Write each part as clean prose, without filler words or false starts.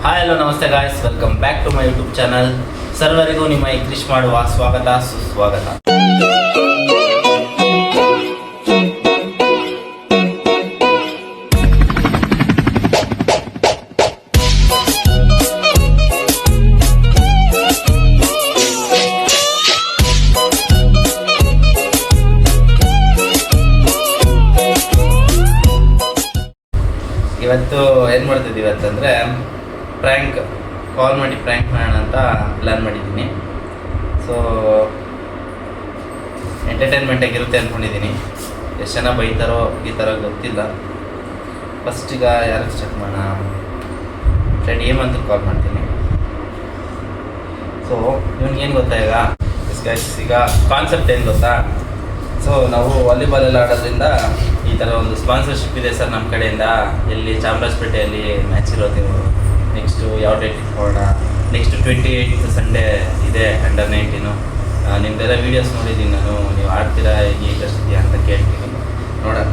Hi hello ನಮಸ್ತೆ guys, welcome back to my YouTube channel. ಸರ್ವರಿಗೂ ನಿಮ್ಮ ಇಂಗ್ಲಿಷ್ ಮಾಡುವ ಸ್ವಾಗತ ಸುಸ್ವಾಗತ. ಇವತ್ತು ಏನು ಮಾಡ್ತಿದ್ದೀವಿ ಇವತ್ತಂದರೆ ಪ್ರ್ಯಾಂಕ್ ಕಾಲ್ ಮಾಡಿ ಪ್ರ್ಯಾಂಕ್ ಮಾಡೋಣ ಅಂತ ಪ್ಲ್ಯಾನ್ ಮಾಡಿದ್ದೀನಿ. ಸೊ ಎಂಟರ್ಟೈನ್ಮೆಂಟಾಗಿರುತ್ತೆ ಅಂದ್ಕೊಂಡಿದ್ದೀನಿ. ಎಷ್ಟು ಜನ ಬೈತಾರೋ ಈ ಥರ ಗೊತ್ತಿಲ್ಲ. ಫಸ್ಟ್ ಈಗ ಯಾರಿಗೆ ಚೆಕ್ ಮಾಡೋಣ, ಫ್ರೆಂಡ್ ಏಮಂತ ಕಾಲ್ ಮಾಡ್ತೀನಿ. ಸೊ ಏನು ಗೊತ್ತಾ ಈಗ ಕಾನ್ಸೆಪ್ಟ್ ಏನು ಗೊತ್ತಾ? ಸೊ ನಾವು ವಾಲಿಬಾಲ್ ಎಲ್ಲ ಆಡೋದ್ರಿಂದ ಈ ಥರ ಒಂದು ಸ್ಪಾನ್ಸರ್ಶಿಪ್ ಇದೆ ಸರ್ ನಮ್ಮ ಕಡೆಯಿಂದ. ಎಲ್ಲಿ ಚಾಮರಾಜಪೇಟೆಯಲ್ಲಿ ಮ್ಯಾಚ್ ಇರೋದು. ನೆಕ್ಸ್ಟು ಯಾವ ಡೇಟ್ ಇಟ್ಕೊಳ್ಳೋಣ, ನೆಕ್ಸ್ಟ್ 28th ಸಂಡೇ ಇದೆ ಅಂಡರ್ 19. ನಿಮ್ಮದೆಲ್ಲ ವೀಡಿಯೋಸ್ ನೋಡಿದ್ದೀನಿ ನಾನು, ನೀವು ಆಡ್ತೀರಾ ಹೇಗೆ ಇದೆಯಾ ಅಂತ ಕೇಳ್ತೀನಿ, ನೋಡೋಣ.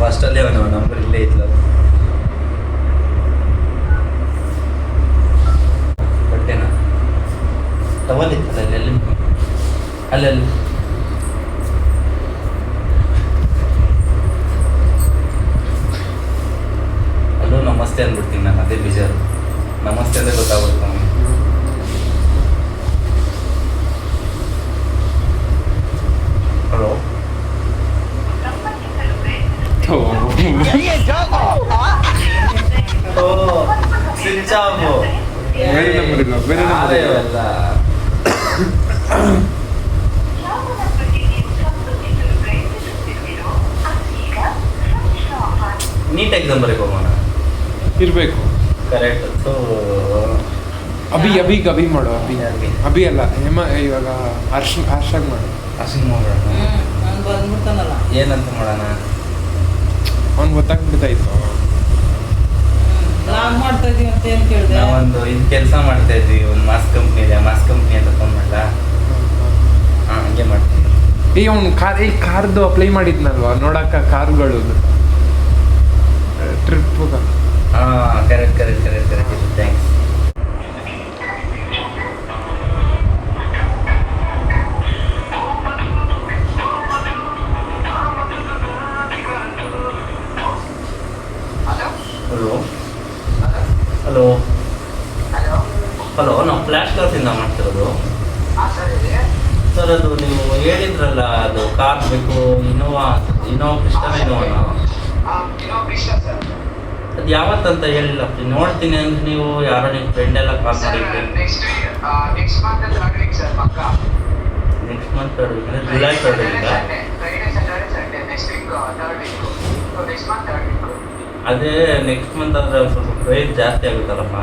ಫಸ್ಟಲ್ಲೇ ಅವನು ನಂಬರ್ ಇಲ್ಲೇ ಇತ್ತು, ಬಟ್ಟೆನಾ ತಗೊಳ್ಳಿತ್ತಲ್ಲ ಅಲ್ಲಲ್ಲಿ ಅಲ್ಲೂ ನಮಸ್ತೆ ಅಂದ್ಬಿಡ್ತೀನಿ ನಾನು. ಅದೇ ಬೇಜಾರು, ನಮಸ್ತೆ ಅಂದರೆ ಗೊತ್ತಾಗ್ಬಿಡ್ತು ನಮಗೆ. ಹಲೋ ಸ್ವಿಚ್ ಆಫ್ ಅಲ್ಲ. ನೀಟ್ ಎಕ್ಸಾಮ್ ಬರೀಕ್ ಹೋಗೋಣ ಇರಬೇಕು. ಕರೆಕ್ಟ್. ಸೊ ಅಭಿ ಮಾಡು. ಅಭಿ ಅಲ್ಲ ಇವಾಗ ಹರ್ಷಾಗ್ ಮಾಡು. ಹರ್ಷಿಂಗ್ ಮಾಡೋಣ. ಏನಂತ ಮಾಡೋಣ? ಅವ್ನು ಗೊತ್ತಾಗ್ಬಿಡ್ತಾಯಿತ್ತು. ನಾವೊಂದು ಇದು ಕೆಲಸ ಮಾಡ್ತಾ ಇದ್ವಿ, ಒಂದು ಮಾಸ್ ಕಂಪ್ನಿ ಇದೆ, ಮಾಸ್ ಕಂಪ್ನಿ ಅಂತ ಫೋನ್ ಮಾಡಲ್ಲ. ಹಾಂ, ಹಂಗೆ ಮಾಡ್ತೀನಿ. ಅವ್ನು ಕಾರ್ದು ಅಪ್ಲೈ ಮಾಡಿದ್ನಲ್ವ ನೋಡಕ್ಕ, ಕಾರ್ಗಳು ಟ್ರಿಪ್. ಹಾಂ, ಕರೆಕ್ಟ್. ಥ್ಯಾಂಕ್ಸ್. ಹಲೋ ನಾವು ಫ್ಲ್ಯಾಶ್ ಕಾರ್ಸಿಂದ ಮಾಡ್ತಿರೋದು ಸರ್. ಅದು ನೀವು ಹೇಳಿದ್ರಲ್ಲ, ಅದು ಕಾರ್ ಬೇಕು, ಇನೋವಾ ಕ್ರಿಸ್ಟಾ ಇನೋವಾನ. ಅದು ಯಾವತ್ತಂತ ಹೇಳಿಲ್ಲ, ನೋಡ್ತೀನಿ ಅಂದ್ರೆ ನೀವು ಯಾರೋ ನಿಮ್ಮ ಫ್ರೆಂಡ್ ಎಲ್ಲ ಕಾಲ್ ಮಾಡಿದ್ರಿ. ನೆಕ್ಸ್ಟ್ ಮಂತ್ 3rd ವೀಕ್ ಅಂದರೆ ಜುಲೈ 3rd ವೀಕ್. ಅದೇ ನೆಕ್ಸ್ಟ್ ಮಂತ್ ಆದರೆ ಸ್ವಲ್ಪ ಪ್ರೈಸ್ ಜಾಸ್ತಿ ಆಗುತ್ತಲ್ಲಪ್ಪ.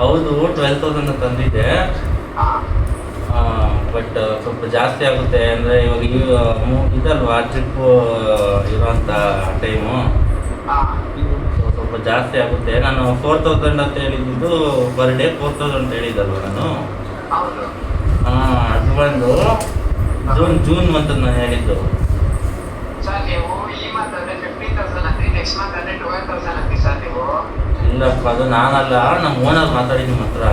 ಹೌದು, 12,000 ತಂದಿದ್ದೆ. ಬಟ್ ಸ್ವಲ್ಪ ಜಾಸ್ತಿ ಆಗುತ್ತೆ ಅಂದರೆ ಇವಾಗ ಇದಲ್ವಾ ಟ್ರಿಪ್ಪು ಇರೋಂಥ ಟೈಮು, ಸ್ವಲ್ಪ ಜಾಸ್ತಿ ಆಗುತ್ತೆ. ನಾನು 4,000 ಅಂತ ಹೇಳಿದ್ದು ಪರ್ ಡೇ 4,000 ಅಂತ ಹೇಳಿದ್ದಲ್ವ ನಾನು. ಅದು ಬಂದು ಜೂನ್ ಮಂತ್ ನಾನು ಹೇಳಿದ್ದು. ಇಲ್ಲಪ್ಪ, ಅದು ನಾನಲ್ಲ, ನಮ್ಮ ಓನರ್ ಮಾತಾಡಿದ್ದು ನಿಮ್ಮ ಹತ್ರ.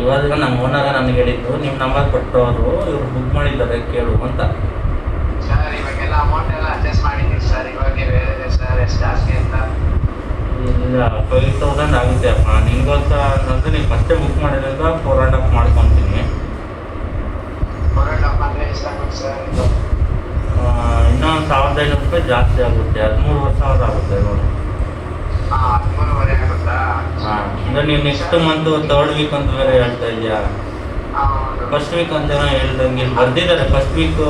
ಇವಾಗ ನಮ್ಮ ಓನರ್ ನನಗೆ ಹೇಳಿದ್ದು, ನಿಮ್ಮ ನಂಬರ್ ಕೊಟ್ಟವರು ಇವರು ಬುಕ್ ಮಾಡಿದ್ದಾರೆ ಕೇಳು ಅಂತ. ಇಲ್ಲ, 5,000 ಆಗುತ್ತೆ ಅಪ್ಪ. ನಿನ್ಗೋಸ್ಕ ಅಂತಂದ್ರೆ ನೀವು ಫಸ್ಟೇ ಬುಕ್ ಮಾಡಿರೋದು 4.5 ಮಾಡ್ಕೊತೀನಿ. ಇನ್ನೂ 1,500 ರೂಪಾಯಿ ಜಾಸ್ತಿ ಆಗುತ್ತೆ, 13,000 ಆಗುತ್ತೆ ನೋಡಿ. ಹಾಂ, ಅಂದರೆ ನೀವು ನೆಕ್ಸ್ಟ್ ಮಂತ್ 3rd ವೀಕ್ ಅಂತ ಬೇರೆ ಹೇಳ್ತಾ ಇದೆಯಾ? ಫಸ್ಟ್ ವೀಕ್ ಅಂತ ಹೇಳ್ದಂಗೆ ಇಲ್ಲಿ ಬರ್ದಿದ್ದಾರೆ. ಫಸ್ಟ್ ವೀಕ್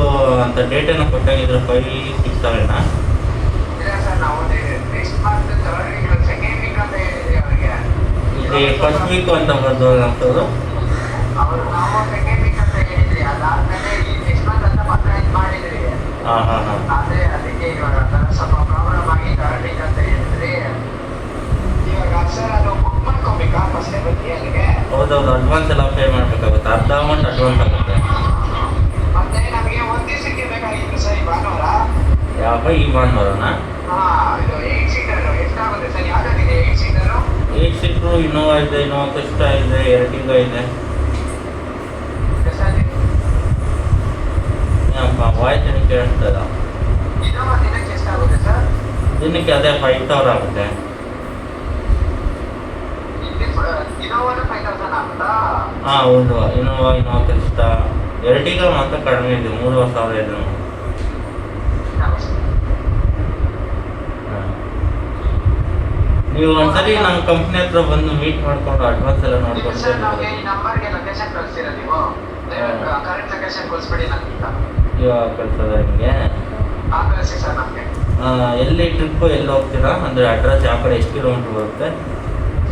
ಅಂತ ಡೇಟ್ ಏನೋ ಕೊಟ್ಟಾಗಿದ್ರೆ 5, 6, 7. ಇಲ್ಲಿ ಫಸ್ಟ್ ವೀಕ್ ಅಂತ ಬರ್ದು ಅಂತದ್ದು. ಹಾಂ. ಹೌದೌದು, ಅಡ್ವಾನ್ಸ್ ಎಲ್ಲ ಪೇ ಮಾಡಬೇಕಾಗುತ್ತೆ. ಅರ್ಧ ಅಮೌಂಟ್ ಅಡ್ವಾನ್ಸ್ ಆಗುತ್ತೆ. ಮತ್ತೆ ನಮಗೆ ಒಂದು ದಿವಸಕ್ಕೆ ಹೋಗೋಣಪ್ಪ ಈ ಭಾನುವಾರನ. ಇದು 8 ಸೀಟರ್ ಎಷ್ಟಾಗುತ್ತೆ ಸರ್? ಯಾವ್ದಾಗಿದೆ 8 ಸೀಟರು? 8 ಸೀಟ್ರು ಇನ್ನೋವಾ ಇದೆ, ಇನ್ನೋವಾ ಕ್ರಿಸ್ಟಾ ಇದೆ, ಎರ್ಟಿಗಾ ಇದೆ. ಏನಪ್ಪ ವಾಯ್ಸ್ ಏನು ಕೇಳಿಸ್ತದ? ಇನ್ನೋವಾ ದಿನಕ್ಕೆ ಎಷ್ಟಾಗುತ್ತೆ ಸರ್? ದಿನಕ್ಕೆ ಅದೇ 5,000 ಆಗುತ್ತೆ. ಇನ್ನೋವಾನು 5,000 ಆಗುತ್ತಾ? ಹಾಂ ಹೌದು, ಇನ್ನೋವಾ ಕ್ರಿಸ್ಟಾ, ಎರ್ಟಿಗಾ ಮಾತ್ರ ಕಡಿಮೆ ಇದೆ, 3,000 ಇದೆ. ನೀವು ಒಂದ್ಸರಿ ನಮ್ಮ ಕಂಪ್ನಿ ಹತ್ರ ಬಂದು ಮೀಟ್ ಮಾಡ್ಕೊಂಡು ಅಡ್ವಾನ್ಸ್ ಎಲ್ಲ ನೋಡ್ಕೊಂಡು ಸರ್ ನಮಗೆ ಈ ನಂಬರ್ಗೆ ಲೊಕೇಶನ್ ಕಳಿಸ್ತೀರಾ ನೀವು? ಕರೆಕ್ಟ್ ಲೊಕೇಶನ್ ಕಳಿಸ್ಬಿಡಿ ನನಗೆ. ಇವಾಗ ಕಳ್ಸೋದ ನಿಮಗೆ? ಕಳಿಸಿ ಸರ್ ನಮಗೆ. ಎಲ್ಲಿ ಟ್ರಿಪ್ಪು ಎಲ್ಲಿ ಹೋಗ್ತೀರಾ ಅಂದರೆ ಅಡ್ರೆಸ್ ಯಾವ ಕಡೆ ಎಷ್ಟು ಕಿಲೋಮೀಟ್ರ್ ಬರುತ್ತೆ?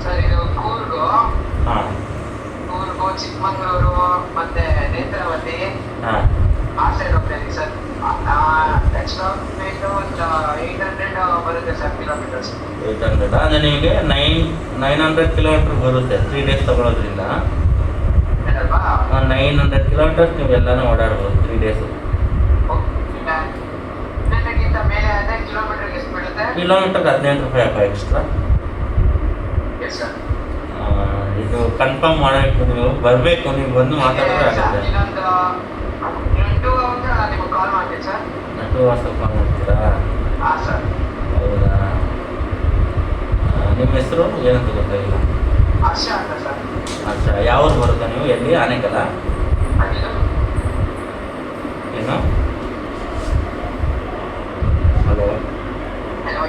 ಸರ್ ಇದು ಕೂರ್ಗು, ಹಾಂ ಚಿಕ್ಕಮಂಗ್ಳೂರು ಮತ್ತೆ ನೇತ್ರಾವತಿ ಹಾಂ ಆ ಸೈಡ್ ಹೋಗ್ತೀನಿ ಸರ್. ಎಕ್ಸ್ಟ್ರಾ ಒಂದು 800 ಬರುತ್ತೆ ಸರ್ ಕಿಲೋಮೀಟರ್ಸ್. 800 ಅಂದರೆ ನಿಮಗೆ 900 ಕಿಲೋಮೀಟ್ರ್ ಬರುತ್ತೆ 3 ಡೇಸ್ ತಗೊಳ್ಳೋದ್ರಿಂದ. 900 ಕಿಲೋಮೀಟರ್ಸ್ ನೀವು ಎಲ್ಲನೂ ಓಡಾಡ್ಬೋದು 3 ಡೇಸು. ನನಗಿಂತ ಮೇಲೆ 15 ಕಿಲೋಮೀಟರ್ಗೆ ಎಷ್ಟು ಬೀಳುತ್ತೆ? ಕಿಲೋಮೀಟರ್ಗೆ 18 ರೂಪಾಯಿ ಅಪ್ಪ ಎಕ್ಸ್ಟ್ರಾ. Yes sir. ಇದು ಕನ್ಫರ್ಮ್ ಮಾಡಬೇಕು, ನೀವು ಬರಬೇಕು, ನೀವು ಬಂದು ಮಾತಾಡಿದ್ರೆ ಆಗುತ್ತೆ. ಇನ್ನೊಂದು 2 ಅವರ್ ನಿಮಗೆ ಕಾಲ್ ಮಾಡ್ತೀನಿ ಸರ್. 2 ಅವರ್ಸ್ ಕಾಲ್ ಮಾಡ್ತೀರಾ? ಹಾಂ ಸರ್. ಹೌದಾ? ನಿಮ್ಮ ಹೆಸರು ಏನಂತ ಗೊತ್ತಾಗಿಲ್ಲ. ಹರ್ಷ ಅಂತ ಸರ್. ಹರ್ಷ. ಯಾವ ಊರು ಬರುತ್ತೆ ನೀವು? ಎಲ್ಲಿ? ಆನೇಕಲ್ಲ? ಏನು? ಹಲೋ,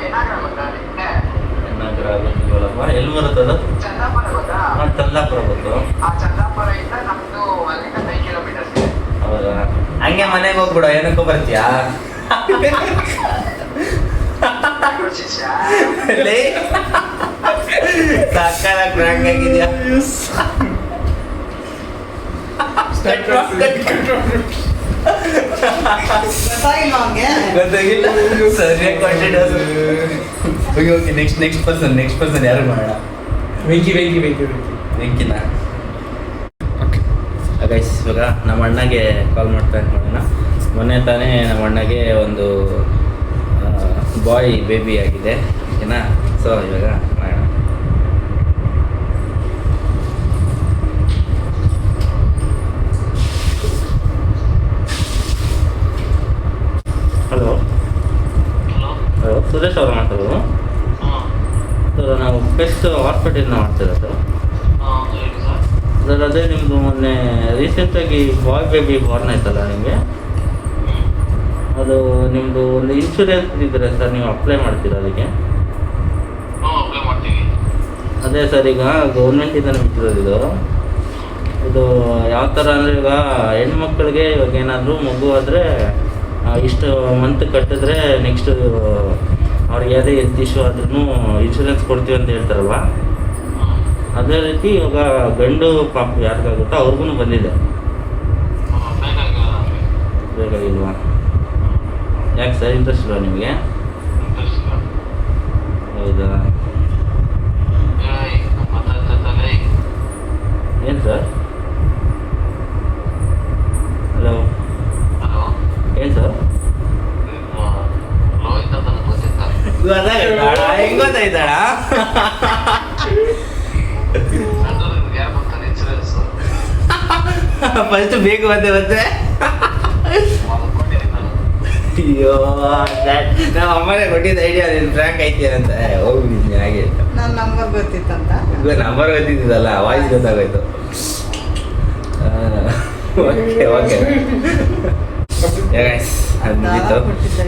ಏನಾಗ್ರ ಗೊತ್ತಾ ನಿಮಗೆ? ಏನಾಗ್ರ ಆಗೋದಿಲ್ಲಪ್ಪ. ಎಲ್ಲಿ ಬರುತ್ತದು? ಚಂದಾಪುರ ಗೊತ್ತಾ? ಹಾಂ, ಚಂದಾಪುರ ಗೊತ್ತು. ಆ ಚಂದಾಪುರ ಇಂದ ನಮ್ದು ಅಲ್ಲಿಂದ 5 ಕಿಲೋಮೀಟರ್ಸ್ ಇದೆ. ಹೌದಾ? ಹಂಗೆ ಮನೆಗೆ ಹೋಗ್ಬಿಡು, ಏನಕ್ಕೂ ಬರ್ತೀಯಾ? ಸಾಕಾರ ಕ್ರಾಂಕ್ ಆಗಿದ್ಯಾ? ಗೊತ್ತಾಗಿಲ್ಲ. ಸರಿಯಾಗಿ ಕಾನ್ಫಿಡೆನ್ಸ್. ಓಕೆ, ನೆಕ್ಸ್ಟ್ ಪರ್ಸನ್ ಯಾರು ಮಾಡೋಣ? ವೆಂಕಿನ. ಗೈಸ್, ಇವಾಗ ನಮ್ಮ ಅಣ್ಣಗೆ ಕಾಲ್ ಮಾಡ್ತಾ ಮಾಡೋಣ. ಮೊನ್ನೆ ತಾನೇ ನಮ್ಮ ಅಣ್ಣಗೆ ಒಂದು ಬಾಯ್ ಬೇಬಿ ಆಗಿದೆ, ಓಕೆನಾ? ಸೊ ಇವಾಗ ಮಾಡೋಣ. ಹಲೋ ಹಲೋ, ಸುರೇಶ್ ಅವರು ಮಾತಾಡೋದು ಸರ್. ನಾವು ಬೆಸ್ಟ್ ಹಾಸ್ಪಿಟಲ್ನ ಮಾಡ್ತಿರೋದು ಸರ್. ಅದೇ ನಿಮ್ಮದು ಮೊನ್ನೆ ರೀಸೆಂಟಾಗಿ ಬಾಯ್ ಬೇಬಿ ಬಾರ್ನ್ ಆಯ್ತಲ್ಲ ನಿಮಗೆ, ಅದು ನಿಮ್ಮದು ಒಂದು ಇನ್ಶೂರೆನ್ಸ್ ಇದ್ದರೆ ಸರ್, ನೀವು ಅಪ್ಲೈ ಮಾಡ್ತೀರಾ ಅದಕ್ಕೆ? ಅದೇ ಸರ್, ಈಗ ಗೌರ್ಮೆಂಟಿಂದ ಬಿಟ್ಟಿರೋದು ಇದು ಯಾವ ಥರ ಅಂದರೆ, ಈಗ ಹೆಣ್ಮಕ್ಳಿಗೆ ಇವಾಗ ಏನಾದರೂ ಮಗು ಆದರೆ ಇಷ್ಟು ಮಂತ್ ಕಟ್ಟಿದ್ರೆ ನೆಕ್ಸ್ಟ್ ಅವ್ರಿಗೆ ಯಾವುದೇ ಹೆಲ್ತ್ ಇಶ್ಯೂ ಆದ್ರೂ ಇನ್ಶೂರೆನ್ಸ್ ಕೊಡ್ತೀವಿ ಅಂತ ಹೇಳ್ತಾರಲ್ವ, ಅದೇ ರೀತಿ ಇವಾಗ ಗಂಡು ಪಾಪ ಯಾರಿಗಾಗುತ್ತೋ ಅವ್ರಿಗೂ ಬಂದಿದೆ. ಬೇಕಾಗಿಲ್ವಾ? ಯಾಕೆ ಸರ್, ಇಂಟ್ರೆಸ್ಟ್ ಇಲ್ವಾ ನಿಮಗೆ? ಹೌದಾ? ಏನು ಸರ್? ಹಲೋ, ಏನು ಸರ್? ಹೆಂಗ್ ಗೊತ್ತಾಯ್ತಾಳ? ಫಸ್ಟ್ ಬೇಕು ಮತ್ತೆ ಅಯ್ಯೋ, ನಮ್ಮ ಅಮ್ಮನೇ ಕೊಟ್ಟಿದ್ದ ಐಡಿಯಾ ನೀನು ಫ್ರ್ಯಾಂಕ್ ಐತಿ ಅಂತ. ಹೋಗಿದ್ದೀನಿ ಹಾಗೆ. ನನ್ನ ನಂಬರ್ ಗೊತ್ತಿತ್ತಂತ. ನಂಬರ್ ಗೊತ್ತಿದ್ದಲ್ಲ, ವಾಯ್ಸ್ ಗೊತ್ತಾಗೋಯ್ತು. ಓಕೆ ಓಕೆ, ಅದು ಮುಗೀತು.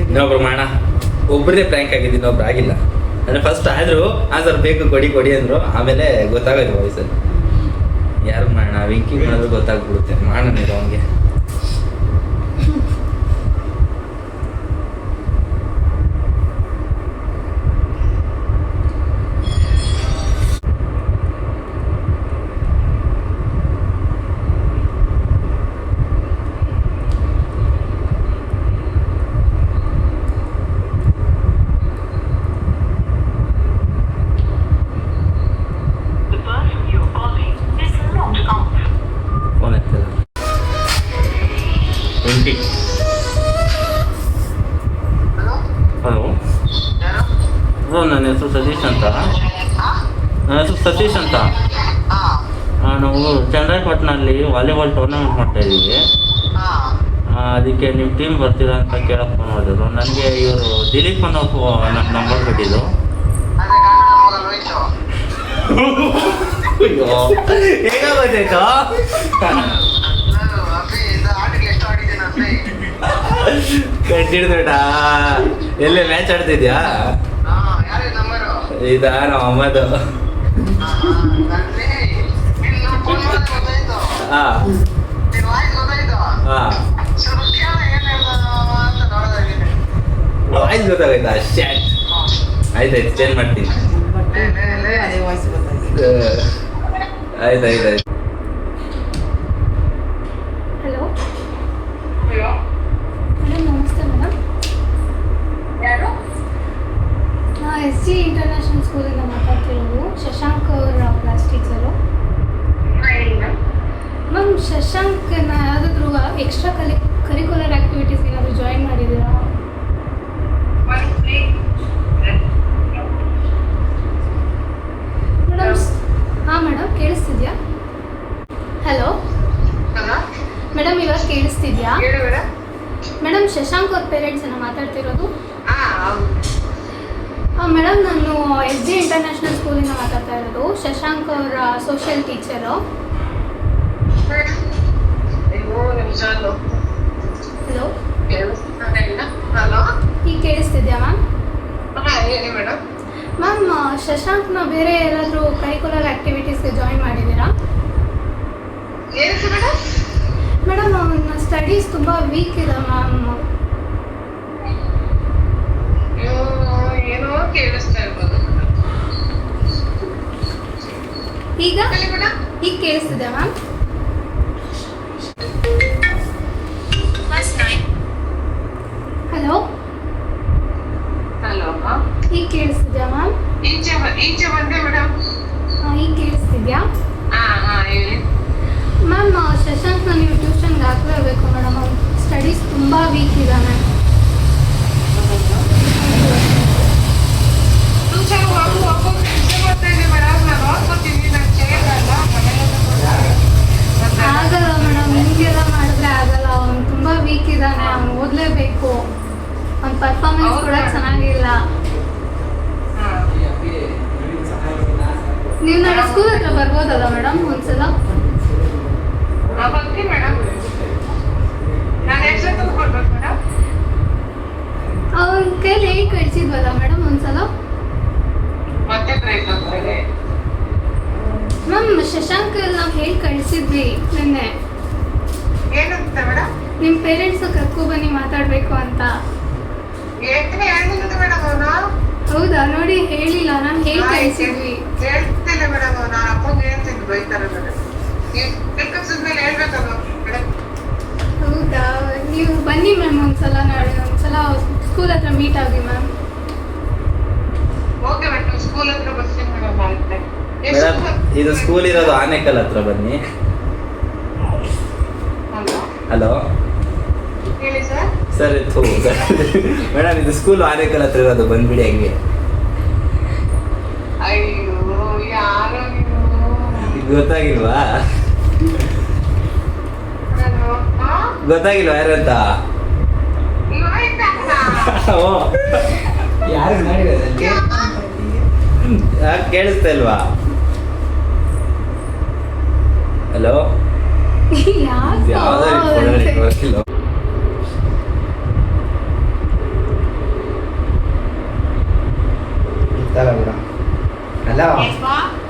ಇನ್ನೊಬ್ರು ಮಾಡೋಣ. ಒಬ್ಬರೇ ಪ್ರ್ಯಾಂಕ್ ಆಗಿದ್ದು, ಇನ್ನೊಬ್ರು ಆಗಿಲ್ಲ. ಅಂದರೆ ಫಸ್ಟ್ ಆದರೂ ಸರ್ ಬೇಕು ಕೊಡಿ ಅಂದರು, ಆಮೇಲೆ ಗೊತ್ತಾಗೋಯ್ತು ವಾಯ್ಸಲ್ಲಿ. ಯಾರು ಮಾಡೋಣ? ವೆಂಕಿ ಮಾಡಿದ್ರೆ ಗೊತ್ತಾಗ್ಬಿಡುತ್ತೆ. ಮಾಡೋಣ ಇದು ಅವನಿಗೆ. ಫೋನ್ ಎತ್ತಲ್ಲ. ಹಲೋ ಯಾರು? ಬ್ರೋ, ನನ್ನ ಹೆಸರು ಸತೀಶ್ ಅಂತ. ನನ್ನ ಹೆಸರು ಸತೀಶ್ ಅಂತ. ನಾವು ಚನ್ನರಾಯಪಟ್ಟಣದಲ್ಲಿ ವಾಲಿಬಾಲ್ ಟೂರ್ನಮೆಂಟ್ ಮಾಡ್ತಾ ಇದ್ದೀವಿ. ಅದಕ್ಕೆ ನಿಮ್ಮ ಟೀಮ್ ಬರ್ತೀರಾ ಅಂತ ಕೇಳಕ್ಕೆ ಫೋನ್ ಮಾಡಿದ್ರು. ನನಗೆ ಇವರು ದಿಲೀಪ್ ಅನ್ನೋರು ನನ್ನ ನಂಬರ್ ಕೊಟ್ಟಿದ್ದು. ಅಯ್ಯೋ, ಹೇಗ ಗೊತ್ತಾಯ್ತು? ಕಟ್ಟಿಡ್ಬೇಡ. ಎಲ್ಲೇ ಮ್ಯಾಚ್ ಆಡ್ತಿದ್ಯಾ? ಇದಾ ನಮ್ಮ ಅಮ್ಮದು. ಹಾಂ ಹಾಂ, ವಾಯ್ಸ್ ಗೊತ್ತಾಗೈತಾ? ಶಾಟ್. ಆಯ್ತಾಯ್ತು, ಚೇಂಜ್ ಮಾಡ್ತೀನಿ. ಆಯ್ತಾಯ್ತು. ಹಲೋ ಮೇಡಮ್, ನಮಸ್ತೆ ಮೇಡಮ್. ಯಾರು? SG ಇಂಟರ್ನ್ಯಾಷನಲ್ ಸ್ಕೂಲಿಂದ ಮಾತಾಡ್ತಿರೋದು. ಶಶಾಂಕ್ ಅವರ ಕ್ಲಾಸ್ ಟೀಚರು. ಮ್ಯಾಮ್, ಶಶಾಂಕ್ನ ಯಾವುದಾದ್ರೂ ಎಕ್ಸ್ಟ್ರಾ ಕರಿಕ್ಯುಲರ್ ಆ್ಯಕ್ಟಿವಿಟೀಸ್ ಏನಾದರೂ ಜಾಯಿನ್ ಮಾಡಿದ್ದೀರಾ? ಮೇಡಮ್, ಹಾಂ ಮೇಡಮ್, ಕೇಳಿಸ್ತಿದ್ಯಾ? ಹಲೋ ಮೇಡಮ್, ಇವಾಗ ಕೇಳಿಸ್ತಿದ್ಯಾ? ಮೇಡಮ್, ಶಶಾಂಕ್ ಅವ್ರ ಪೇರೆಂಟ್ಸನ್ನ ಮಾತಾಡ್ತಿರೋದು. ಮೇಡಮ್, ನಾನು SG ಇಂಟರ್ನ್ಯಾಷನಲ್ ಸ್ಕೂಲಿಂದ ಮಾತಾಡ್ತಾ ಇರೋದು. ಶಶಾಂಕ್ ಅವರ ಸೋಷಿಯಲ್ ಟೀಚರು. ಹಲೋ, ಈಗ ಕೇಳಿಸ್ತಿದ್ಯಾ ಮ್ಯಾಮ್? ಮ್ಯಾಮ್, ಶಶಾಂಕ್ನ ಬೇರೆ ಏನಾದರೂ ಕರಿಕ್ಯುಲರ್ ಆ್ಯಕ್ಟಿವಿಟೀಸ್ಗೆ ಜಾಯಿನ್ ಮಾಡಿದ್ದೀರಾ? ಮೇಡಮ್, ಅವನ ಸ್ಟಡೀಸ್ ತುಂಬ ವೀಕ್ ಇದೆ ಮ್ಯಾಮ್. ಈಗ ಕೇಳಿಸ್ತಿದೆ ಮ್ಯಾಮ್? ಹಲೋ, ಈಗ ಕೇಳಿಸ್ತಿದ್ಯಾ ಮ್ಯಾಮ್? ಈಚೆ ಬಂದೆ ಮೇಡಮ್. ಹಾಂ, ಈಗ ಕೇಳಿಸ್ತಿದ್ಯಾ ಹೇಳಿ ಮ್ಯಾಮ್? ಶಶಾಂಕ್ನ ನೀವು ಟ್ಯೂಷನ್ಗೆ ಹಾಕಲೇಬೇಕು ಮೇಡಮ್. ಅವ್ನು ಸ್ಟಡೀಸ್ ತುಂಬ ವೀಕ್ ಇದ್ದಾನೆ. ಆಗಲ್ಲ ಮೇಡಮ್, ನಿಮಗೆಲ್ಲ ಮಾಡಿದ್ರೆ ಆಗಲ್ಲ. ಅವ್ನು ತುಂಬ ವೀಕ್ ಇದ್ದಾನೆ. ಅವ್ನು ಓದಲೇಬೇಕು. ಅವ್ನ ಪರ್ಫಾರ್ಮೆನ್ಸ್ ಕೂಡ ಚೆನ್ನಾಗಿಲ್ಲ. ನೀವು ನಾಳೆ ಸ್ಕೂಲ್ ಹತ್ರ ಬರ್ಬೋದಲ್ಲ ಮೇಡಮ್ ಒಂದ್ಸಲ? ಅವನ ಕೈಲಿ ಹೇಳಿ ಕಳಿಸಿದ್ವಲ್ಲ ಮೇಡಮ್ ಒಂದ್ಸಲ? ಮ್ಯಾಮ್, ಶಶಾಂಕ್ ನಾವು ಹೇಳಿ ಕಳಿಸಿದ್ವಿ ನಿನ್ನೆ. ನಿಮ್ಮ ಪೇರೆಂಟ್ಸ್ ಕರ್ಕೊಬನ್ನಿ ಮಾತಾಡಬೇಕು ಅಂತ. ಹೌದಾ? ನೋಡಿ, ಹೇಳಿಲ್ಲ. ನಾನು ಹೇಳಿ ಕಳಿಸಿದ್ವಿ. ಹೌದಾ? ನೀವು ಬನ್ನಿ ಮ್ಯಾಮ್ ಒಂದ್ಸಲ. ನಾಳೆ ಒಂದ್ಸಲ ಸ್ಕೂಲ್ ಹತ್ರ ಮೀಟ್ ಆಗಿ ಮ್ಯಾಮ್. ಮೇಡಮ್, ಇದು ಸ್ಕೂಲ್ ಇರೋದು ಆನೇಕಲ್ ಹತ್ರ, ಬನ್ನಿ. ಹಲೋ ಸರ್, ಇದು ಮೇಡಮ್, ಇದು ಸ್ಕೂಲ್ ಆನೇಕಲ್ ಹತ್ರ ಇರೋದು, ಬಂದ್ಬಿಡಿ ಹಂಗೆ. ಗೊತ್ತಾಗಿಲ್ವಾ? ಗೊತ್ತಾಗಿಲ್ವಾ ಯಾರಂತ? ಯಾರು ಮಾಡಿರೋದಲ್ಲಿ? ಕೇಳಿಸ್ತಾ ಇಲ್ವಾ? ಹಲೋ, ಯಾವ್ದಾದ್ರು ಹಲೋ,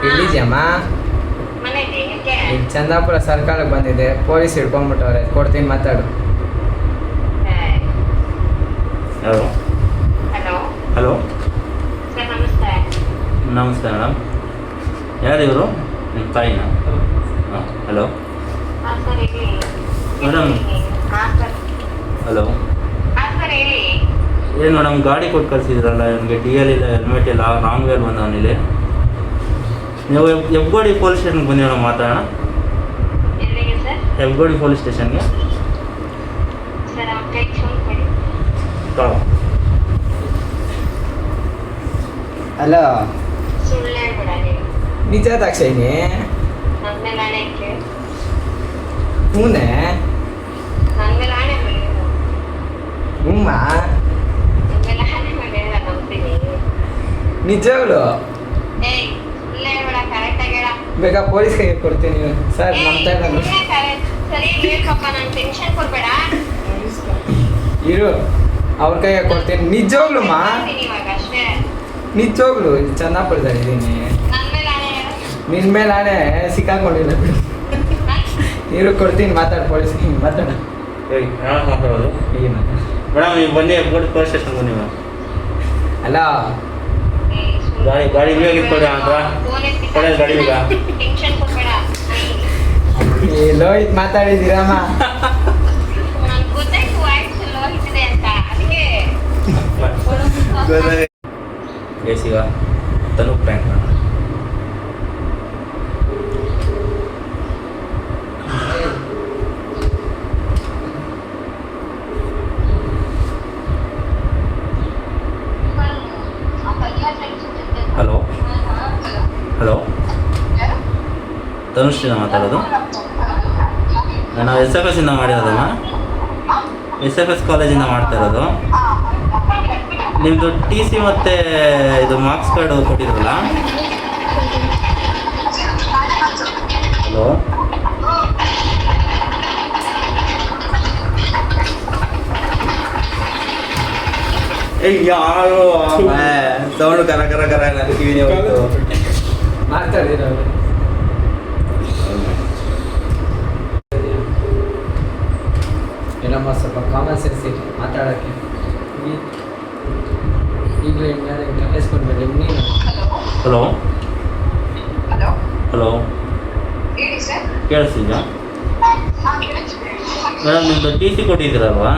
ಎಲ್ಲಿದ್ಯಮ್ಮ? ಈಗ ಚಂದಾಪುರ ಸರ್ಕಲ್ಗೆ ಬಂದಿದೆ. ಪೊಲೀಸ್ ಹಿಡ್ಕೊಂಡ್ಬಿಟ್ಟವ್ರೆ. ಕೊಡ್ತೀನಿ, ಮಾತಾಡು. ಹಲೋ ಹಲೋ, ನಮಸ್ತೆ ಮೇಡಮ್. ಯಾರು ಇವರು? ನಿಮ್ಮ ತಾಯಿನ? ಹಾಂ, ಹಲೋ ಮೇಡಮ್. ಹಲೋ, ಏನು ಮೇಡಮ್, ಗಾಡಿ ಕೊಟ್ಟು ಕಳಿಸಿದ್ರಲ್ಲ ನನಗೆ? DL ಇಲ್ಲ, ಹೆಲ್ಮೆಟ್ ಇಲ್ಲ, ರಾಂಗ್ ವೇರ್ ಬಂದವನಿಲ್ಲಿ. ನೀವು ಹೆಬ್ಗೋಡಿ ಪೊಲೀಸ್ ಸ್ಟೇಷನ್ಗೆ ಬನ್ನಿ ಮೇಡಮ್, ಮಾತಾಡೋಣ. ಹೆಬ್ಗೋಡಿ ಪೊಲೀಸ್ ಸ್ಟೇಷನ್ಗೆ. ಅಲ್ಲ ಸುಳ್ಳು ಹೇಳ್ಬೇಡ ನೀನು. ನಿಜ ದಾಕ್ಷಾಯಿನಿ ನನ್ ಮೇಲೆ ಆಣೆ ಇಟ್ರೆ ಹೂನೆ ನನ್ ಮೇಲೆ ಆಣೆ ಮಾಡಿ ಹೂಮ್ಮ ನನ್ ಮೇಲೆ ಆಣೆ ಮಾಡಿ ನಂಬ್ತೀನಿ. ನಿಜಗಳು ಏಯ್ ಸುಳ್ಳು ಹೇಳ್ಬೇಡ, ಕರೆಕ್ಟ್ ಆಗಿ ಹೇಳ. ಬೇಗ ಪೊಲೀಸ್ ಕೈಗೆ ಕೊಡ್ತೀನಿ ಸರ್ ಏಯ್, ನಮ್ಮ ತಾಯಿ ಸುಮ್ನೆ ಸರಿಯಾಗಿ ಹೇಳ್ಕಪ್ಪ, ನಂಗೆ ಟೆನ್ಷನ್ ಕೊಡ್ಬೇಡ. ಇರು ಅವ್ರ ಕೈಗೆ ಕೊಡ್ತೀನಿ ನಿಜವಾಗ್ಲುಮ್ಮ ಹೇಳ್ತೀನಿ ಇವಾಗ ಅಷ್ಟೇ. ನಿಜವಾಗ್ಲು ಚೆನ್ನಾಗಿ ಇದ್ದೀನಿ ನನ್ ಮೇಲೆ ಆಣೆ ಹೇಳು. ನಿನ್ ಮೇಲೆ ನಾನೇ ಸಿಕ್ಕಾಕೊಂಡಿಲ್ಲ ಬಿಡು ಇರು ಕೊಡ್ತೀನಿ ಮಾತಾಡು ಪೊಲೀಸ್ಗೆ ಮಾತಾಡ ಹೇಳಿ ಯಾರು ಮಾತಾಡೋದು ಏನು ಮೇಡಮ್ ನೀವು ಬನ್ನಿ ಪೊಲೀಸ್ ಸ್ಟೇಷನ್ ಬನ್ನಿ ಮ್ಯಾಮ್. ಅಲ್ಲ ಏಯ್, ಸುಳ್ಳು ಗಾಡಿ ಇವಾಗ ಇಟ್ಕೊಳ್ಳಿ ಹತ್ರ ಫೋನ್ ಎತ್ತಿ ಕೊಡಿ ಗಾಡಿ ಈಗ. ಟೆನ್ಷನ್ ಕೊಡ್ಬೇಡ. ಎಲ್ಲೋ ಇದು ಮಾತಾಡಿದ್ದೀರಮ್ಮ ನನ್ಗೆ ಗೊತ್ತಾಯ್ತು ವಾಯ್ಸ್ ಲೋ ಇದೆ ಅಂತ, ಅದಕ್ಕೆ ಈಗ ತನು ಪ್ರ್ಯಾಂಕ್ ಮಾಡೋಣ. ಹಲೋ ಹಲೋ ತನುಶ್ರೀನ ಮಾತಾಡೋದು. ನಾವು SFS ಇಂದ ಮಾಡಿರೋದಮ್ಮ, SFS ಕಾಲೇಜಿಂದ ಮಾಡ್ತಾ ಇರೋದು. ನಿಮ್ಮದು TC ಮತ್ತು ಇದು ಮಾರ್ಕ್ಸ್ ಕಾರ್ಡು ಕೊಟ್ಟಿದ್ರಲ್ಲ. ಹಲೋ ಯಾರು ಸೌಂಡ್ ಕರ ಕರ ಕರ ನನ್ನ ಕಿವಿನೇ ಹೋಯ್ತು. ಮಾತಾಡಿದ್ದೀರ ಏನಮ್ಮ ಸ್ವಲ್ಪ ಕಾಮನ್ ಸೆನ್ಸ್ ಇಲ್ಲ ಮಾತಾಡೋಕ್ಕೆ ಈಗಲೇ ಮೇಲೆ ಕಲಿಸ್ಕೊಂಡ್ಮೇಲೆ ನೀನು ಹಲೋ ಹಲೋ ಹಲೋ ಹೇಳಿ ಸರ್. ಕೇಳಿಸ್ತಿದ್ಯಾ ಮೇಡಮ್? ನಿಮ್ಮದು TC ಕೊಟ್ಟಿದ್ದೀರಲ್ವಾ?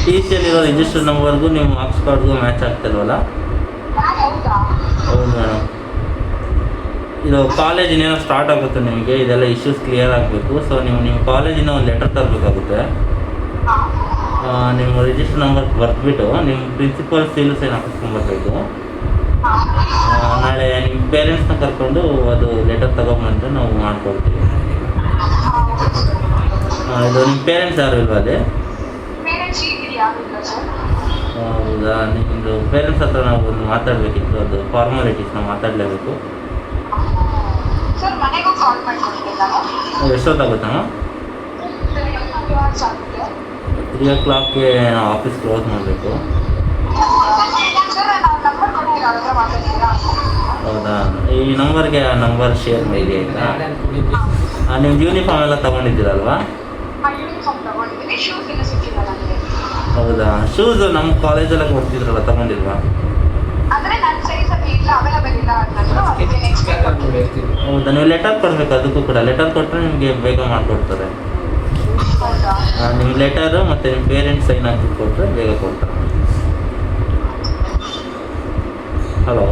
TCಯಲ್ಲಿರೋ ರಿಜಿಸ್ಟರ್ ನಂಬರ್ಗೂ ನಿಮ್ಮ ಮಾರ್ಕ್ಸ್ ಕಾರ್ಡ್ಗೂ ಮ್ಯಾಚ್ ಆಗ್ತಿಲ್ವಲ್ಲ? ಹೌದಾ? ಹೌದು ಮೇಡಮ್. ಇದು ಕಾಲೇಜ್ ಇನ್ನೇನೋ ಸ್ಟಾರ್ಟ್ ಆಗುತ್ತೆ ನಿಮಗೆ, ಇದೆಲ್ಲ ಇಶ್ಯೂಸ್ ಕ್ಲಿಯರ್ ಆಗಬೇಕು. ಸೊ ನೀವು ಕಾಲೇಜಿನ ಒಂದು ಲೆಟರ್ ತರಬೇಕಾಗುತ್ತೆ. ನಿಮ್ಮ ರಿಜಿಸ್ಟರ್ ನಂಬರ್ ಬರೆದ್ಬಿಟ್ಟು ನಿಮ್ಮ ಪ್ರಿನ್ಸಿಪಲ್ ಸೀಲು ಸೈನ್ ಹಾಕಿಸ್ಕೊಂಡ್ಬರ್ಬೇಕು. ನಾಳೆ ನಿಮ್ಮ ಪೇರೆಂಟ್ಸ್ನ ಕರ್ಕೊಂಡು ಅದು ಲೆಟರ್ ತಗೊಂಬಂದ್ರೆ ನಾವು ಮಾಡ್ಕೊಡ್ತೀವಿ. ಇದು ನಿಮ್ಮ ಪೇರೆಂಟ್ಸ್ ಯಾರು ಇಲ್ವಾ ಅದೇ? ಹೌದಾ? ನಿಮ್ಮದು ಪೇರೆಂಟ್ಸ್ ಹತ್ರ ನಾವು ಒಂದು ಮಾತಾಡಬೇಕಿತ್ತು, ಅದು ಫಾರ್ಮಾಲಿಟೀಸ್ ನಾವು ಮಾತಾಡಲೇಬೇಕು. ಸರ್ ಮನೆಗೂ ಕಾಲ್ ಮಾಡ್ಕೊಡ್ತೀನಿ. ಎಷ್ಟೊತ್ತಾಗುತ್ತಮ್ಮ? 3 o'clockಗೆ ನಾವು ಆಫೀಸ್ ಕ್ಲೋಸ್ ಮಾಡಬೇಕು. ಸರ್ ನಾವು ನಂಬರ್ ಕೊಡ್ತೀನಿ, ಅವ್ರ ಹತ್ರ ಮಾತಾಡ್ತೀರಾ? ಹೌದಾ? ಈ ನಂಬರ್ಗೆ ಆ ನಂಬರ್ ಶೇರ್ ಮಾಡಿ ಆಯಿತಾ? ನೀವು ಯೂನಿಫಾರ್ಮ್ ಎಲ್ಲ ತೊಗೊಂಡಿದ್ದೀರಲ್ವಾ? ಯೂನಿಫಾರ್ಮ್ ತಗೊಂಡಿದ್ದೀನಿ, ಶೂಸ್ ಎಲ್ಲ ಸಿಕ್ಕಿಲ್ಲ ನನಗೆ. ಹೌದಾ? ಶೂಸು ನಮ್ಮ ಕಾಲೇಜೆಲ್ಲ ಕೊಡ್ತಿದ್ರಲ್ಲ, ತೊಗೊಂಡಿಲ್ವಾ? ಅಂದರೆ ನನ್ನ ಸೈಜ್ ಅಲ್ಲಿ ಇಲ್ಲ, ಅವೈಲೇಬಲ್ ಇಲ್ಲ ಅನ್ನೋದು, ಅದಕ್ಕೆ ನೆಕ್ಸ್ಟ್ ಹೌದಾ? ನೀವು ಲೆಟರ್ ಕೊಡಬೇಕು, ಅದಕ್ಕೂ ಕೂಡ ಲೆಟರ್ ಕೊಟ್ಟರೆ ನಿಮಗೆ ಬೇಗ ಮಾಡಿಕೊಡ್ತಾರೆ. ಹೌದಾ? ನಿಮ್ಮ ಲೆಟರು ಮತ್ತು ನಿಮ್ಮ ಪೇರೆಂಟ್ಸ್ ಸೈನ್ ಹಾಕಿ ಕೊಟ್ಟರೆ ಬೇಗ ಕೊಡ್ತಾರೆ. ಹಲೋ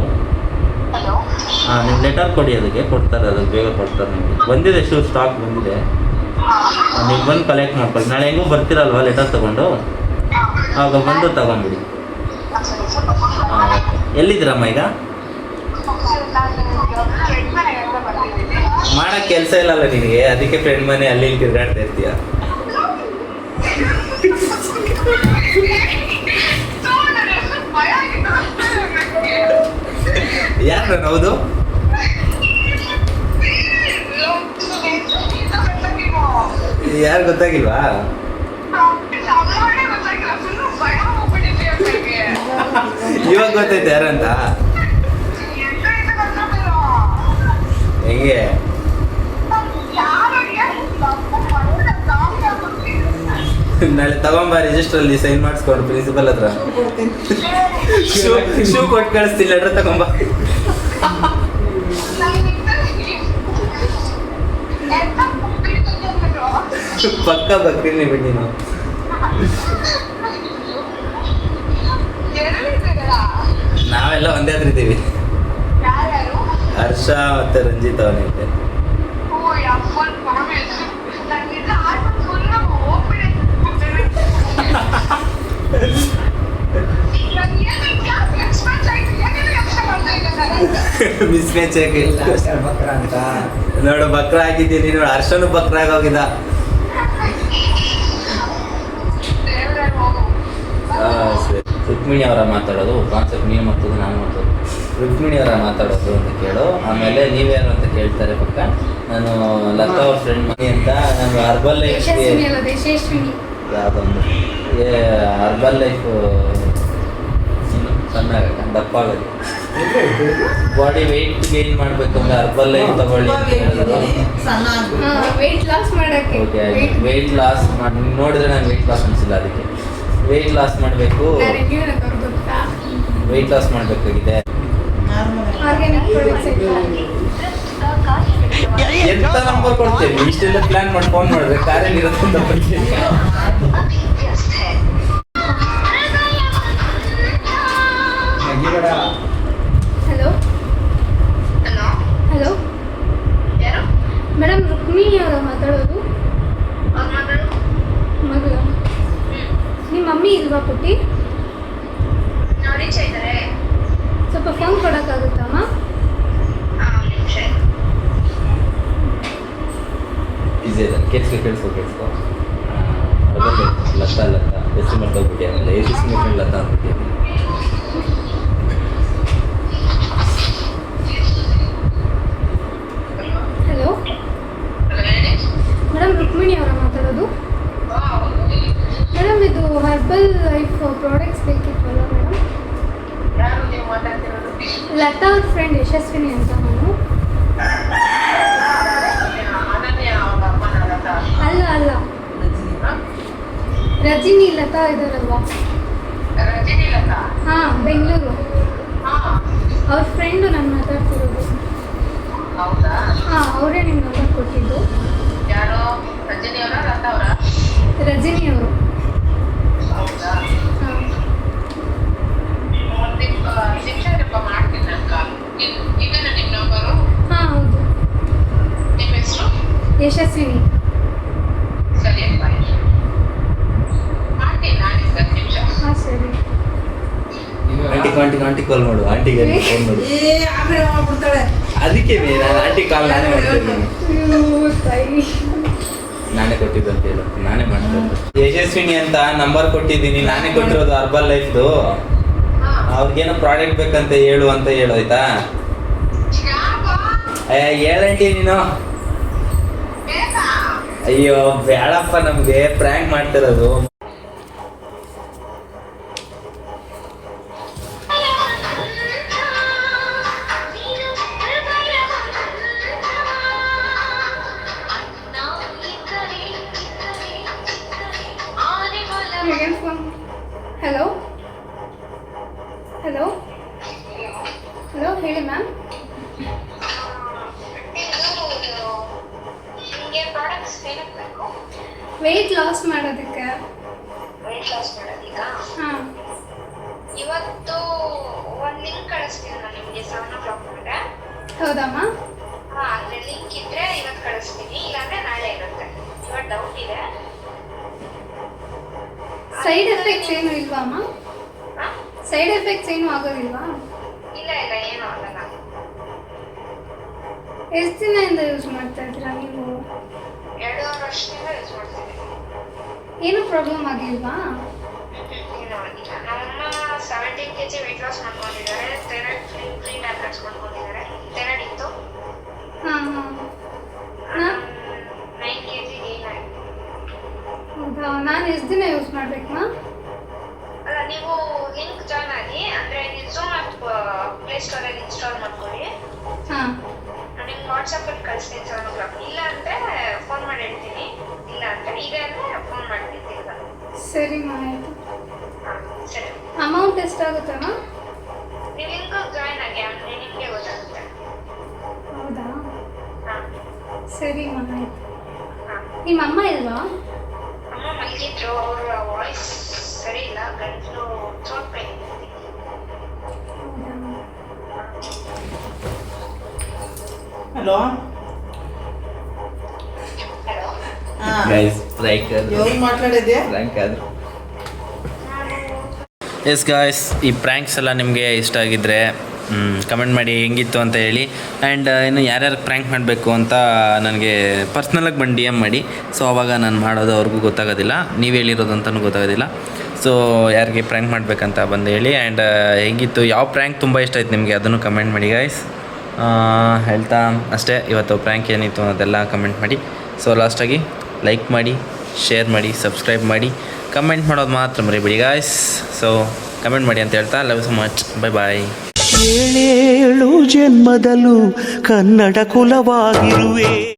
ಹಲೋ ನಿಮ್ಮ ಲೆಟರ್ ಕೊಡಿ, ಅದಕ್ಕೆ ಕೊಡ್ತಾರೆ, ಅದಕ್ಕೆ ಬೇಗ ಕೊಡ್ತಾರೆ. ನಿಮಗೆ ಬಂದಿದೆ ಶೂ ಸ್ಟಾಕ್ ಬಂದಿದೆ, ನೀವು ಬಂದು ಕಲೆಕ್ಟ್ ಮಾಡ್ಕೊಳ್ಳಿ. ನಾಳೆ ಹೆಂಗೂ ಬರ್ತೀರಲ್ವ ಲೆಟರ್ ತೊಗೊಂಡು, ಆಗ ಬಂದು ತಗೊಂಬಿಡಿ. ಹಾಂ, ಎಲ್ಲಿದ್ದೀರಮ್ಮ ಈಗ? ಮಾಡೋಕ್ಕೆ ಕೆಲಸ ಇಲ್ಲಲ್ಲ ನಿನಗೆ, ಅದಕ್ಕೆ ಫ್ರೆಂಡ್ ಮನೆ ಅಲ್ಲಿ ಇಲ್ಲಿ ತಿರುಗಾಡ್ತಾ ಇರ್ತೀಯ. ಯಾರು ಹೌದು? ಯಾರು ಗೊತ್ತಾಗಿಲ್ವಾ? ಇವಾಗ ಗೊತ್ತೈತೆ ಯಾರಂತ? ಹೆಂಗೆ? ನಾಳೆ ತಗೊಂಬ, ರಿಜಿಸ್ಟ್ರಲ್ಲಿ ಸೈನ್ ಮಾಡಿಸ್ಕೊಂಡು ಪ್ರಿನ್ಸಿಪಲ್ ಹತ್ರ. ಶೂ ಕೊಟ್ಟು ಕಳಿಸ್ತೀನಿ, ಲೆಟ್ರ್ ತಗೊಂಬ. ಪಕ್ಕ ಬರ್ತೀನಿ ಬಿಡಿ ನೀನು. ನಾವೆಲ್ಲ ಒಂದೇ ಹತ್ರ ಇದ್ದೀವಿ. ಹರ್ಷ ಮತ್ತೆ ರಂಜಿತ್ ಅವನೈತೆ. ಮಿಸ್ ಮ್ಯಾಚ್ ಇಲ್ಲ ಸರ್ ಬಕ್ರ ಅಂತ. ನೋಡು ಬಕ್ರ ಆಗಿದ್ದೀನಿ ನೋಡು, ಹರ್ಷನು ಬಕ್ರ ಆಗೋಗಿದ್ದ. ಸರಿ, ರುಕ್ಮಿಣಿ ಅವರ ಮಾತಾಡೋದು ಕಾನ್ಸೆಪ್ಟ್, ನೀವು ಮಾತಾಡೋದು ನಾನು ಮಾತಾಡೋದು. ರುಕ್ಮಿಣಿ ಅವರ ಮಾತಾಡೋದು ಅಂತ ಕೇಳು, ಆಮೇಲೆ ನೀವ್ಯಾರು ಅಂತ ಕೇಳ್ತಾರೆ ಪಕ್ಕ. ನಾನು ಲತಾ ಅವ್ರ ಫ್ರೆಂಡ್ ಮನಿ ಅಂತ, ನಾನು ಅರ್ಬಲ್ ಲೈಫ್ ಯಶಸ್ವಿನಿ ಅಲ್ಲ ದೇಶೇಶ್ವಿನಿ. ಯಾವುದೊಂದು ಅರ್ಬಲ್ ಲೈಫ್ ಚೆನ್ನಾಗ ದಪ್ಪ ಆಗೋದು, ಬಾಡಿ ವೆಯ್ಟ್ ಗೇನ್ ಮಾಡ್ಬೇಕಂದ್ರೆ ಅರ್ಬಲ್ ಲೈಫ್ ತಗೊಳ್ಳಿ ಅಂತ ಹೇಳಿದ್ರು. ವೆಯ್ಟ್ ಲಾಸ್ ಮಾಡಕ್ಕೆ. ಓಕೆ, ವೆಯ್ಟ್ ಲಾಸ್ ಮಾಡಿ ನೋಡಿದ್ರೆ ನಂಗೆ ವೆಯ್ಟ್ ಲಾಸ್ ಅನಿಸಿಲ್ಲ, ಅದಕ್ಕೆ ವೆಯ್ಟ್ ಲಾಸ್ ಮಾಡಬೇಕು, ವೆಯ್ಟ್ ಲಾಸ್ ಮಾಡಬೇಕಾಗಿದೆ. ಆರ್ಗ್ಯಾನಿಕ್ ಪ್ರಾಡಕ್ಟ್ಸ್ ಎಂತ ನಂಬರ್ ಕೊಡ್ತೇವೆ, ಇಷ್ಟೆಲ್ಲ ಪ್ಲಾನ್ ಮಾಡಿ ಫೋನ್ ಮಾಡಿದ್ರೆ ಕಾರಲ್ಲಿ ಇರುತ್ತೆ ಅಂತ ಬರ್ತೀನಿ. ಹಲೋ ಹಲೋ ಮೇಡಮ್, ರುಕ್ಮಿಣಿ ಅವರ ಮಾತಾಡೋದು. ಮಗಳ ನಿಮ್ಮ ಮಮ್ಮಿ ಇಲ್ವಾ ಪುಟ್ಟಿ? ಸ್ವಲ್ಪ ಫೋನ್ ಕೊಡೋಕ್ಕಾಗುತ್ತಮ್ಮ? ಈಸಿ ಇದೆ, ಕೇಳಿಸ್ಕೊ ಲತಾ ಎಷ್ಟು ಮಾಡ್ಕೊಬಿಟ್ಟು ಆಮೇಲೆ ಫ್ರೆಂಡ್ ಲತಾ ಅಂದ್ಬಿಟ್ಟು. ಹಲೋ ಮೇಡಮ್, ರುಕ್ಮಿಣಿ ಅವರ ಮಾತಾಡೋದು. ಮೇಡಮ್, ಇದು ಹರ್ಬಲ್ ಲೈಫ್ ಪ್ರಾಡಕ್ಟ್ಸ್ ಬೇಕಿತ್ತಲ್ಲ ಮೇಡಮ್? ಲತಾ ಅವ್ರ ಫ್ರೆಂಡ್ ಯಶಸ್ವಿನಿ ಅಂತ ನಾನು. ಅಲ್ಲ ಅಲ್ಲ, ರಜಿನಿ ಲತಾ ಇದಾರಲ್ವಾ? ಹಾಂ, ಬೆಂಗಳೂರು. ಅವ್ರ ಫ್ರೆಂಡು ನಾನು ಮಾತಾಡ್ತಿರೋದು. ಹಾಂ, ಅವರೇ ನಿಮ್ಮ ನಂಬರ್ ಕೊಟ್ಟಿದ್ದು. ರಜಿನಿ ಅವರು. ಹಾಂ, ಹಾಂ ಹೌದು. ಯಶಸ್ವಿನಿ. ಹಾಂ ಸರಿ. ಆಂಟಿ ಕಾಲ್ ಮಾಡು, ಆಂಟಿಗೆ ಫೋನ್ ಮಾಡು. ಅದಕ್ಕೆ ನಾನು ಆಂಟಿ ಕಾಲ್ ನಾನೇ ಮಾಡ್ತೇನೆ, ನಾನೇ ಕೊಟ್ಟಿದ್ದು ಅಂತ ಹೇಳು, ನಾನೇ ಮಾಡ್ತೇನೆ. ಯಶಸ್ವಿನಿ ಅಂತ ನಂಬರ್ ಕೊಟ್ಟಿದ್ದೀನಿ, ನಾನೇ ಕೊಟ್ಟಿರೋದು ಅರ್ಬಲ್ ಲೈಫ್ದು. ಅವ್ರಿಗೇನೋ ಪ್ರಾಡಕ್ಟ್ ಬೇಕಂತ ಹೇಳು ಅಂತ ಹೇಳು, ಆಯ್ತಾ? ಹೇಳಂಟಿ ನೀನು. ಅಯ್ಯೋ ಬೇಡಪ್ಪ, ನಮ್ಗೆ ಪ್ರ್ಯಾಂಕ್ ಮಾಡ್ತಿರೋದು. ಹಲೋ ಹಲೋ ಹಲೋ, ಹೇಳಿ ಮ್ಯಾಮ್. ವೆಯ್ಟ್ ಲಾಸ್ ಮಾಡೋದಕ್ಕೆ. ಹಾಂ, ಇವತ್ತು ಒಂದು ಲಿಂಕ್ ಕಳಿಸ್ತೀನಿ ನಾನು ನಿಮಗೆ 7:00 ಹೌದಮ್ಮ? ಅದ್ರ ಲಿಂಕ್ ಇದ್ರೆ ಇವತ್ತು ಕಳಿಸ್ತೀನಿ, ಇಲ್ಲಾಂದ್ರೆ ನಾಳೆ ಇರುತ್ತೆ. ಇವತ್ತು ಡೌಟ್ ಇದೆ. ಸೈಡ್ ಎಫೆಕ್ಟ್ಸ್ ಏನು ಇಲ್ವಾ ಅಮ್ಮ? ಸೈಡ್ ಎಫೆಕ್ಟ್ಸ್ ಏನು ಆಗೋದಿಲ್ವಾ? ಇಲ್ಲ ಏನು ಆಗಲ್ಲ. ಎಷ್ಟು ದಿನದಿಂದ ಯೂಸ್ ಮಾಡ್ತಾ ಇದ್ದೀರಾ ನೀವು? 2.5 ವರ್ಷದಿಂದ ಯೂಸ್ ಮಾಡ್ತಿದ್ದೀನಿ. ಏನು ಪ್ರಾಬ್ಲಮ್ ಆಗಿಲ್ವಾ? ಏನು ಆಗಿಲ್ಲ. ನಮ್ಮಮ್ಮ 17 kg ವೆಯ್ಟ್ ಲಾಸ್ ಮಾಡ್ಕೊಂಡಿದ್ದಾರೆ. ಥೈರಾಯ್ಡ್ ಫ್ರೀ ಟ್ಯಾಬ್ಲೆಟ್ಸ್ ಮಾಡ್ಕೊಂಡಿದ್ದಾರೆ. ಥೈರಾಯ್ಡ್ ಇತ್ತು. ಹಾಂ ಹಾಂ. 9 kg ಗೇನ್ ಆಯಿತು. ಹೌದಾ? ನಾನು ಎಷ್ಟು ದಿನ ಯೂಸ್ ಮಾಡಬೇಕಮ್ಮ? ಅಲ್ಲ, ನೀವು ಲಿಂಕ್ ಜಾಯ್ನ್ ಆಗಿ, ಅಂದರೆ ಝೂಮ್ ಆ್ಯಪ್ ಪ್ಲೇ ಸ್ಟೋರಲ್ಲಿ ಇನ್ಸ್ಟಾಲ್ ಮಾಡ್ಕೊಳ್ಳಿ. ಹಾಂ, ನಿಮ್ಗೆ ವಾಟ್ಸಪ್ಪಲ್ಲಿ ಕಳಿಸ್ತೀನಿ 7:00. ಇಲ್ಲ ಅಂದರೆ ಫೋನ್ ಮಾಡಿ ಹೇಳ್ತೀನಿ. ಇಲ್ಲ ಅಂದರೆ ಇದೆ ಅಂದರೆ ಫೋನ್ ಮಾಡ್ತೀನಿ. ಸರಿ ಆಯಿತು. ಹಾಂ ಸರಿ. ಅಮೌಂಟ್ ಎಷ್ಟಾಗುತ್ತಮ್ಮ? ನೀವು ಲಿಂಕ್ ಜಾಯ್ನ್ ಆಗಿ, ಅಂದರೆ ನಿಮಗೆ ಗೊತ್ತಾಗುತ್ತೆ. ಹೌದಾ? ಹಾಂ ಸರಿ ಆಯಿತು. ಹಾಂ. ನಿಮ್ಮ ಅಮ್ಮ ಇಲ್ವಾ? ಅಮ್ಮ ಮಲಗಿದ್ರು, ಅವರ ವಾಯ್ಸ್ ಸರಿ ಇಲ್ಲ, ಗಂಟಲು ಥ್ರೋಟ್ ಪೇನ್ ಇದೆ. ಹಲೋ ಹಲೋ, ಗೈಸ್ ಪ್ರೈಕ್ ఎవరు మాట్లాడేది ಪ್ರ್ಯಾಂಕ್ ಆದ್ರು. ಎಸ್ ಗಾಯ್ಸ್, ಈ ಪ್ರ್ಯಾಂಕ್ಸ್ ಎಲ್ಲ ನಿಮಗೆ ಇಷ್ಟ ಆಗಿದ್ರೆ ಕಮೆಂಟ್ ಮಾಡಿ ಹೆಂಗಿತ್ತು ಅಂತ ಹೇಳಿ. ಆ್ಯಂಡ್ ಇನ್ನು ಯಾರ್ಯಾರು ಪ್ರ್ಯಾಂಕ್ ಮಾಡಬೇಕು ಅಂತ ನನಗೆ ಪರ್ಸ್ನಲಾಗಿ ಬಂದು DM ಮಾಡಿ. ಸೊ ಆವಾಗ ನಾನು ಮಾಡೋದು ಅವ್ರಿಗೂ ಗೊತ್ತಾಗೋದಿಲ್ಲ, ನೀವು ಹೇಳಿರೋದು ಅಂತಲೂ ಗೊತ್ತಾಗೋದಿಲ್ಲ. ಸೊ ಯಾರಿಗೆ ಪ್ರ್ಯಾಂಕ್ ಮಾಡಬೇಕಂತ ಬಂದು ಹೇಳಿ. ಆ್ಯಂಡ್ ಹೆಂಗಿತ್ತು, ಯಾವ ಪ್ರ್ಯಾಂಕ್ ತುಂಬ ಇಷ್ಟ ಆಯ್ತು ನಿಮಗೆ ಅದನ್ನು ಕಮೆಂಟ್ ಮಾಡಿ ಗೈಸ್. ಹೇಳ್ತಾ ಅಷ್ಟೇ, ಇವತ್ತು ಪ್ರ್ಯಾಂಕ್ ಏನಿತ್ತು ಅದೆಲ್ಲ ಕಮೆಂಟ್ ಮಾಡಿ. ಸೊ ಲಾಸ್ಟಾಗಿ ಲೈಕ್ ಮಾಡಿ, ಶೇರ್ ಮಾಡಿ, ಸಬ್ಸ್ಕ್ರೈಬ್ ಮಾಡಿ, ಕಮೆಂಟ್ ಮಾಡೋದು ಮಾತ್ರ ಮರಿಬೇಡಿ ಗಾಯ್ಸ್. ಸೊ ಕಮೆಂಟ್ ಮಾಡಿ ಅಂತ ಹೇಳ್ತಾ love so much, bye bye. 7 ಜನ್ಮದಲ್ಲೂ ಕನ್ನಡ ಕುಲವಾಗಿರುವೆ.